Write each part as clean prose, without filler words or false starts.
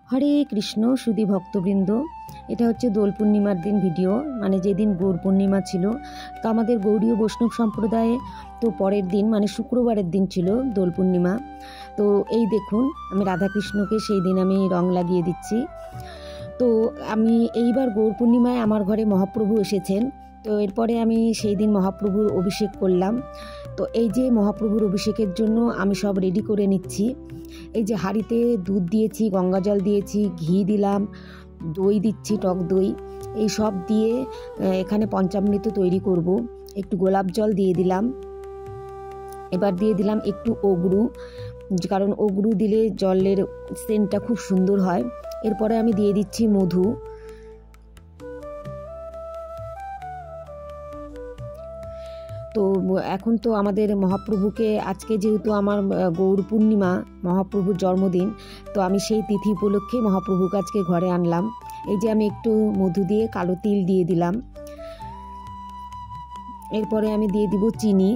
হরে কৃষ্ণ সুধী ভক্তবৃন্দ, এটা হচ্ছে দোল পূর্ণিমার দিন ভিডিও, মানে যেদিন গৌর পূর্ণিমা ছিল। তো আমাদের গৌড়ীয় বৈষ্ণব সম্প্রদায়ে তো পরের দিন মানে শুক্রবারের দিন ছিল দোল পূর্ণিমা। তো এই দেখুন, আমি রাধাকৃষ্ণকে সেই দিন আমি রং লাগিয়ে দিচ্ছি। তো আমি এইবার গৌর পূর্ণিমায় আমার ঘরে মহাপ্রভু এসেছেন। তো এরপরে আমি সেই দিন মহাপ্রভুর অভিষেক করলাম। তো এই যে মহাপ্রভুর অভিষেকের জন্য আমি সব রেডি করে নিচ্ছি। এই যে হাঁড়িতে দুধ দিয়েছি, গঙ্গা জল দিয়েছি, ঘি দিলাম, দই দিচ্ছি, টক দই, এই সব দিয়ে এখানে পঞ্চামৃত তৈরি করব। একটু গোলাপ জল দিয়ে দিলাম। এবার দিয়ে দিলাম একটু অগরু, কারণ অগরু দিলে জলের সেন্টটা খুব সুন্দর হয়। এরপরে আমি দিয়ে দিচ্ছি মধু। তো এখন তো আমাদের মহাপ্রভুকে আজকে যেহেতু আমার গৌর পূর্ণিমা, মহাপ্রভুর জন্মদিন, তো আমি সেই তিথি উপলক্ষে মহাপ্রভুকে আজকে ঘরে আনলাম। এই যে আমি একটু মধু দিয়ে কালো তিল দিয়ে দিলাম। এরপরে আমি দিয়ে দিব চিনি।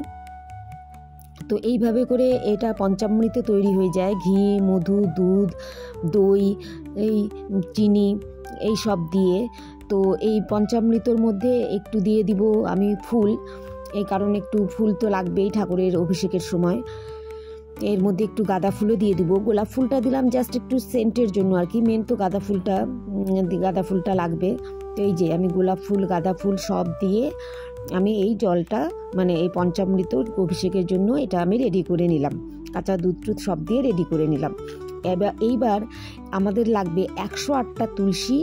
তো এইভাবে করে এটা পঞ্চামৃত তৈরি হয়ে যায়। ঘি, মধু, দুধ, দই, এই চিনি, এই সব দিয়ে। তো এই পঞ্চামৃতর মধ্যে একটু দিয়ে দিব আমি ফুল, এই কারণ একটু ফুল তো লাগবেই ঠাকুরের অভিষেকের সময়। এর মধ্যে একটু গাঁদা ফুলও দিয়ে দিব। গোলাপ ফুলটা দিলাম জাস্ট একটু সেন্টের জন্য আর কি, মেন তো গাঁদা ফুলটা লাগবে। তো এই যে আমি গোলাপ ফুল, গাঁদা ফুল সব দিয়ে আমি এই জলটা মানে এই পঞ্চামৃত অভিষেকের জন্য এটা আমি রেডি করে নিলাম। কাঁচা দুধ সব দিয়ে রেডি করে নিলাম। এইবার আমাদের লাগবে 108টা তুলসী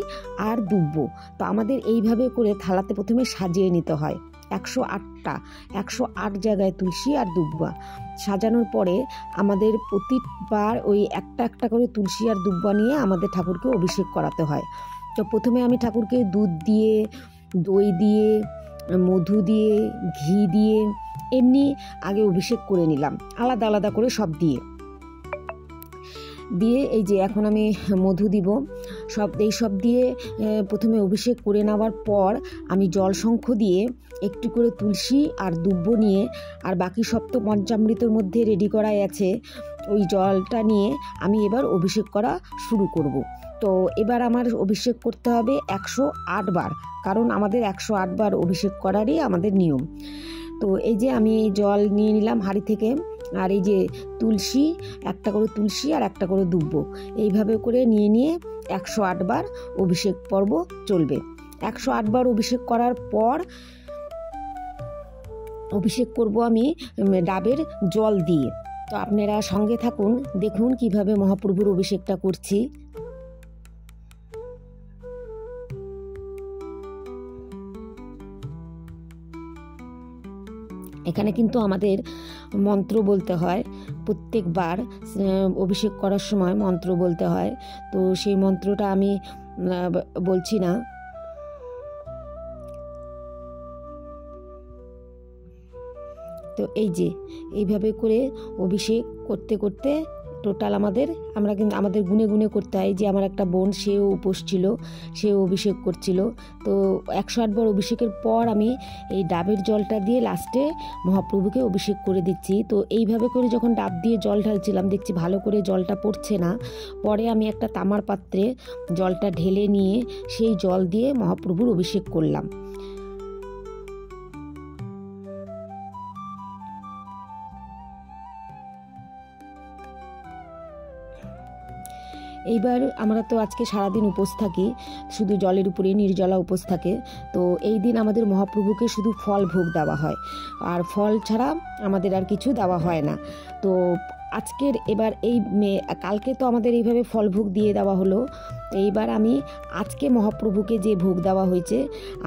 আর দুব্ব। তো আমাদের এইভাবে করে থালাতে প্রথমে সাজিয়ে নিতে হয়। 108 জায়গায় তুলসী আর দুব্বা সাজানোর পরে আমাদের প্রতিবার ওই একটা করে তুলসী আর দুব্বা নিয়ে আমাদের ঠাকুরকে অভিষেক করাতে হয়। তো প্রথমে আমি ঠাকুরকে দুধ দিয়ে, দই দিয়ে, মধু দিয়ে, ঘি দিয়ে এমনি আগে অভিষেক করে নিলাম, আলাদা আলাদা করে সব দিয়ে এই যে এখন আমি মধু দিব। এই সব দিয়ে প্রথমে অভিষেক করে নেওয়ার পর আমি জল শঙ্খ দিয়ে একটু করে তুলসী আর দুব্ব নিয়ে, আর বাকি সব তো পঞ্চামৃতের মধ্যে রেডি করাই আছে, ওই জলটা নিয়ে আমি এবার অভিষেক করা শুরু করব। তো এবার আমার অভিষেক করতে হবে 108 বার, কারণ আমাদের 108 বার অভিষেক করারই আমাদের নিয়ম। তো এই যে আমি জল নিয়ে নিলাম হাঁড়ি থেকে, আর এই যে তুলসী, একটা করে তুলসী আর একটা করে দুব্ব, এইভাবে করে নিয়ে 108 বার অভিষেক পর্ব চলবে। 108 বার অভিষেক করার পর অভিষেক করব আমি ডাবের জল দিয়ে। তো আপনারা সঙ্গে থাকুন, দেখুন কিভাবে মহাপ্রভুর অভিষেকটা করছি। এখানে কিন্তু আমাদের মন্ত্র বলতে হয়, প্রত্যেকবার অভিষেক করার সময় মন্ত্র বলতে হয়। তো সেই মন্ত্রটা আমি বলছি না। তো এই যে এইভাবে করে অভিষেক করতে করতে টোটাল আমাদের গুনে গুনে করতে হয়। যে আমার একটা বোন, সেও উপোস ছিল, সেও অভিষেক করছিল। তো 108 বার অভিষেকের পর আমি এই ডাবের জলটা দিয়ে লাস্টে মহাপ্রভুকে অভিষেক করে দিচ্ছি। তো এইভাবে করে যখন ডাব দিয়ে জল ঢালছিলাম, দেখছি ভালো করে জলটা পড়ছে না। পরে আমি একটা তামার পাত্রে জলটা ঢেলে নিয়ে সেই জল দিয়ে মহাপ্রভুর অভিষেক করলাম। এইবার আমরা তো আজকে সারাদিন উপোস থাকি, শুধু জলের উপরে নির্জলা উপোস থাকে। তো এই দিন আমাদের মহাপ্রভুকে শুধু ফল ভোগ দেওয়া হয়, আর ফল ছাড়া আমাদের আর কিছু দেওয়া হয় না। তো আজকের এবার কালকে তো আমাদের এইভাবে ফল ভোগ দিয়ে দেওয়া হলো। এইবার আমি আজকে মহাপ্রভুকে যে ভোগ দেওয়া হয়েছে,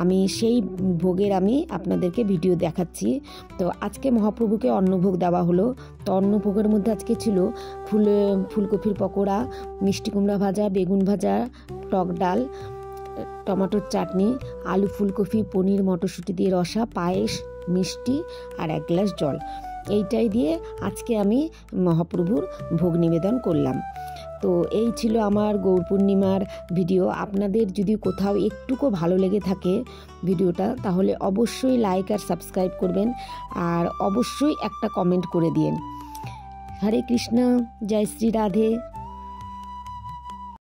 আমি সেই ভোগের আমি আপনাদেরকে ভিডিও দেখাচ্ছি। তো আজকে মহাপ্রভুকে অন্নভোগ দেওয়া হলো। তো অন্নভোগের মধ্যে আজকে ছিল ফুলকপির পকোড়া, মিষ্টি কুমড়া ভাজা, বেগুন ভাজা, টক ডাল, টমেটোর চাটনি, আলু ফুলকপি, পনির, মটরশুঁটি দিয়ে রসা, পায়েস, মিষ্টি আর 1 গ্লাস জল। এইটাই দিয়ে আজকে আমি মহাপ্রভুর ভোগ নিবেদন করলাম। তো এই ছিল আমার গৌর পূর্ণিমার ভিডিও। আপনাদের যদি কোথাও একটুকু ভালো লেগে থাকে ভিডিওটা, তাহলে অবশ্যই লাইক আর সাবস্ক্রাইব করবেন, আর অবশ্যই একটা কমেন্ট করে দিন। হরে কৃষ্ণ, জয় শ্রী রাধে।